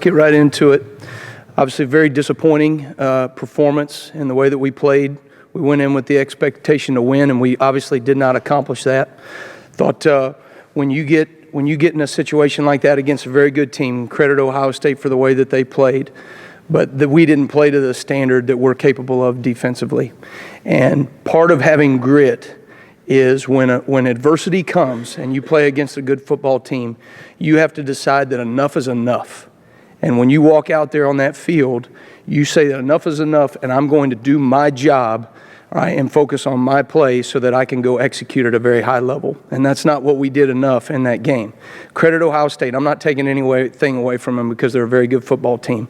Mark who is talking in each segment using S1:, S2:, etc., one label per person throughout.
S1: get right into it. Obviously, very disappointing performance in the way that we played. We went in with the expectation to win, and we obviously did not accomplish that. Thought when you get in a situation like that against a very good team, credit Ohio State for the way that they played, but that we didn't play to the standard that we're capable of defensively. And part of having grit is when adversity comes and you play against a good football team, you have to decide that enough is enough. And when you walk out there on that field, you say that enough is enough, and I'm going to do my job, right, and focus on my play so that I can go execute at a very high level. And that's not what we did enough in that game. Credit Ohio State. I'm not taking anything away from them because they're a very good football team.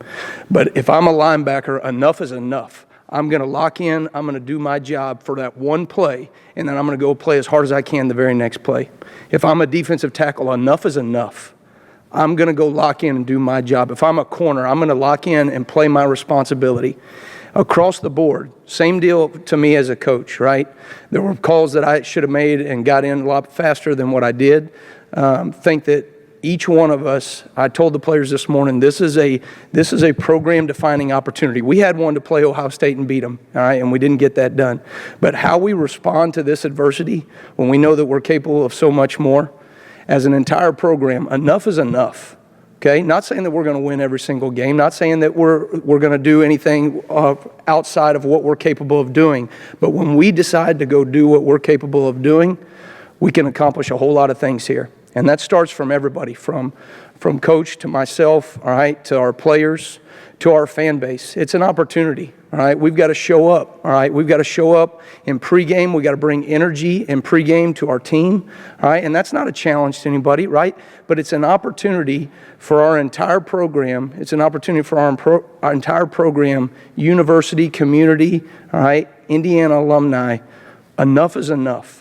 S1: But if I'm a linebacker, enough is enough. I'm going to lock in, I'm going to do my job for that one play, and then I'm going to go play as hard as I can the very next play. If I'm a defensive tackle, enough is enough. I'm going to go lock in and do my job. If I'm a corner, I'm going to lock in and play my responsibility. Across the board, same deal to me as a coach, right? There were calls that I should have made and got in a lot faster than what I did. Think that each one of us, I told the players this morning, this is a program-defining opportunity. We had one to play Ohio State and beat them, all right, and we didn't get that done. But how we respond to this adversity when we know that we're capable of so much more, as an entire program, enough is enough. Okay, not saying that we're going to win every single game, not saying that we're going to do anything outside of what we're capable of doing, but when we decide to go do what we're capable of doing, we can accomplish a whole lot of things here. And that starts from everybody, from coach to myself, all right, to our players, to our fan base. It's an opportunity, all right? We've got to show up, all right? We've got to show up in pregame. We've got to bring energy in pregame to our team, all right? And that's not a challenge to anybody, right? But it's an opportunity for our entire program. It's an opportunity for our entire program, university, community, all right, Indiana alumni. Enough is enough.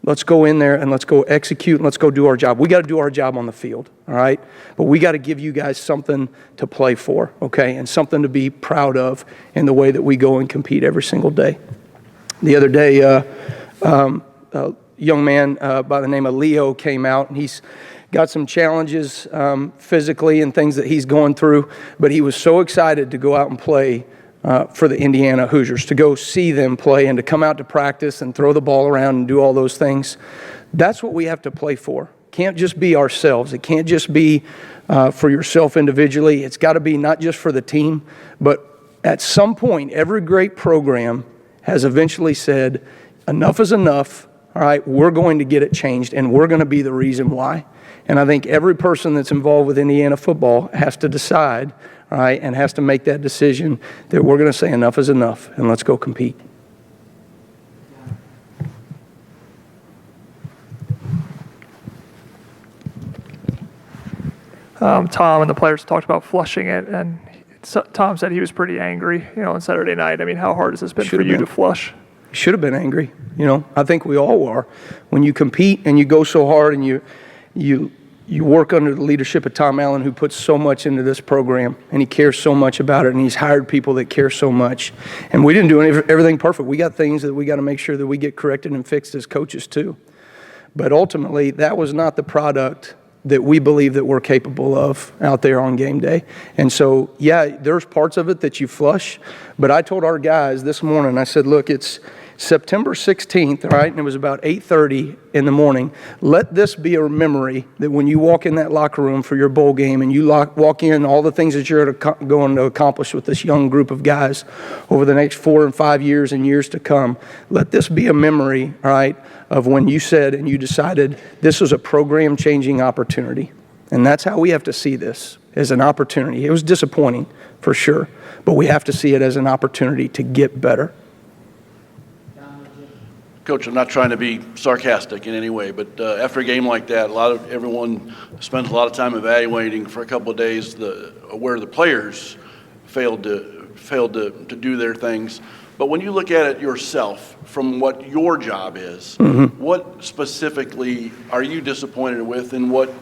S1: Let's go in there and let's go execute and let's go do our job. We got to do our job on the field, all right? But we got to give you guys something to play for, okay, and something to be proud of in the way that we go and compete every single day. The other day, a young man by the name of Leo came out, and he's got some challenges physically and things that he's going through, but he was so excited to go out and play for the Indiana Hoosiers, to go see them play and to come out to practice and throw the ball around and do all those things. That's what we have to play for. It can't just be ourselves. It can't just be for yourself individually. It's got to be not just for the team, but at some point, every great program has eventually said, enough is enough, all right, we're going to get it changed, and we're going to be the reason why. And I think every person that's involved with Indiana football has to decide, all right, and has to make that decision that we're going to say enough is enough and let's go compete.
S2: Tom and the players talked about flushing it, and Tom said he was pretty angry, on Saturday night. I mean, how hard has this been for you to flush?
S1: Should have been angry. I think we all are. When you compete and you go so hard and you work under the leadership of Tom Allen, who puts so much into this program, and he cares so much about it, and he's hired people that care so much. And we didn't do everything perfect. We got things that we got to make sure that we get corrected and fixed as coaches too. But ultimately, that was not the product that we believe that we're capable of out there on game day. And so, yeah, there's parts of it that you flush. But I told our guys this morning, I said, look, it's September 16th, all right, and it was about 8:30 in the morning. Let this be a memory that when you walk in that locker room for your bowl game and you walk in all the things that you're going to accomplish with this young group of guys over the next 4 and 5 years and years to come, let this be a memory, all right, of when you said and you decided this was a program-changing opportunity. And that's how we have to see this, as an opportunity. It was disappointing, for sure, but we have to see it as an opportunity to get better.
S3: Coach, I'm not trying to be sarcastic in any way, but after a game like that, everyone spends a lot of time evaluating for a couple of days where the players failed to do their things. But when you look at it yourself, from what your job is, what specifically are you disappointed with, and what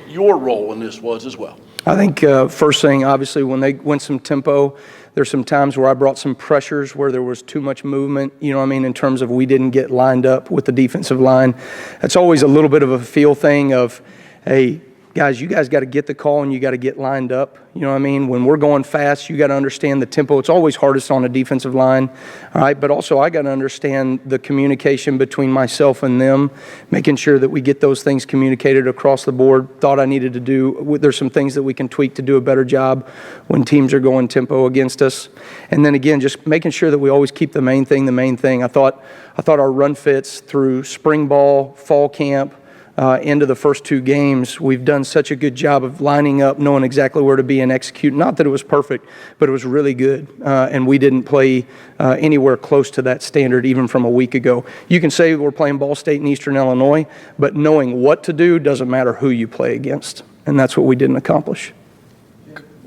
S3: your role in this was as well?
S1: I think first thing, obviously, when they went some tempo, there's some times where I brought some pressures where there was too much movement, in terms of we didn't get lined up with the defensive line. It's always a little bit of a feel thing of, hey, guys, you guys got to get the call and you got to get lined up. You know what I mean? When we're going fast, you got to understand the tempo. It's always hardest on a defensive line, all right? But also I got to understand the communication between myself and them, making sure that we get those things communicated across the board. Thought I needed to do, there's some things that we can tweak to do a better job when teams are going tempo against us. And then again, just making sure that we always keep the main thing the main thing. I thought our run fits through spring ball, fall camp, into the first 2 games, we've done such a good job of lining up, knowing exactly where to be and execute. Not that it was perfect, but it was really good. And we didn't play anywhere close to that standard even from a week ago. You can say we're playing Ball State and Eastern Illinois, but knowing what to do doesn't matter who you play against. And that's what we didn't accomplish.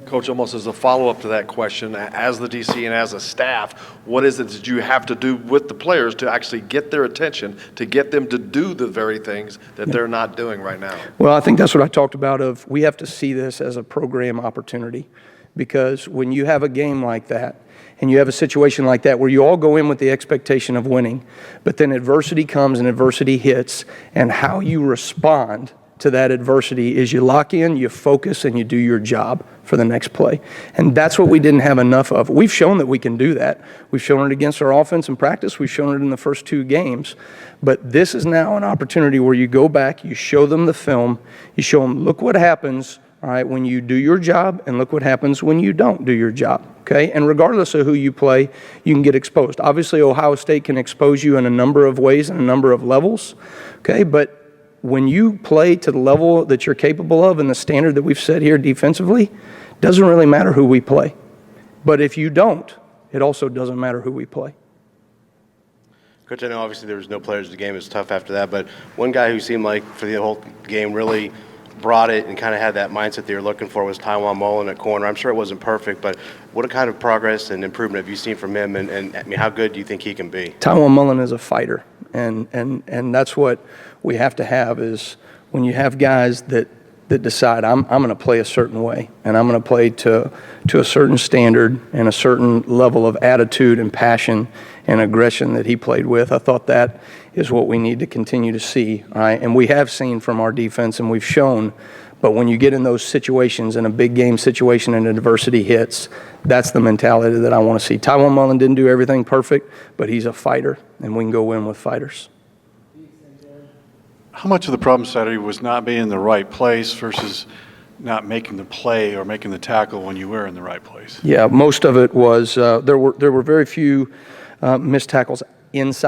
S4: Coach, almost as a follow-up to that question, as the DC and as a staff, what is it that you have to do with the players to actually get their attention, to get them to do the very things that they're not doing right now?
S1: Well, I think that's what I talked about of we have to see this as a program opportunity, because when you have a game like that and you have a situation like that where you all go in with the expectation of winning, but then adversity comes and adversity hits, and how you respond to that adversity is you lock in, you focus, and you do your job for the next play. And that's what we didn't have enough of. We've shown that we can do that. We've shown it against our offense in practice. We've shown it in the first 2 games. But this is now an opportunity where you go back, you show them the film, you show them, look what happens, all right, when you do your job, and look what happens when you don't do your job, okay? And regardless of who you play, you can get exposed. Obviously, Ohio State can expose you in a number of ways and a number of levels, okay? But when you play to the level that you're capable of and the standard that we've set here defensively, doesn't really matter who we play. But if you don't, it also doesn't matter who we play.
S5: Coach, I know obviously there was no players in the game. It was tough after that. But one guy who seemed like for the whole game really brought it and kind of had that mindset they were looking for was Kane Wommack at corner. I'm sure it wasn't perfect, but what kind of progress and improvement have you seen from him? And I mean, how good do you think he can be?
S1: Kane Wommack is a fighter. And that's what we have to have is when you have guys that decide I'm going to play a certain way and I'm going to play to a certain standard and a certain level of attitude and passion and aggression that he played with. I thought that is what we need to continue to see, all right? And we have seen from our defense and we've shown, but when you get in those situations, in a big game situation and adversity hits, that's the mentality that I want to see. Kane Wommack didn't do everything perfect, but he's a fighter, and we can go win with fighters.
S6: How much of the problem Saturday was not being in the right place versus not making the play or making the tackle when you were in the right place?
S1: Yeah, most of it was there were very few missed tackles inside.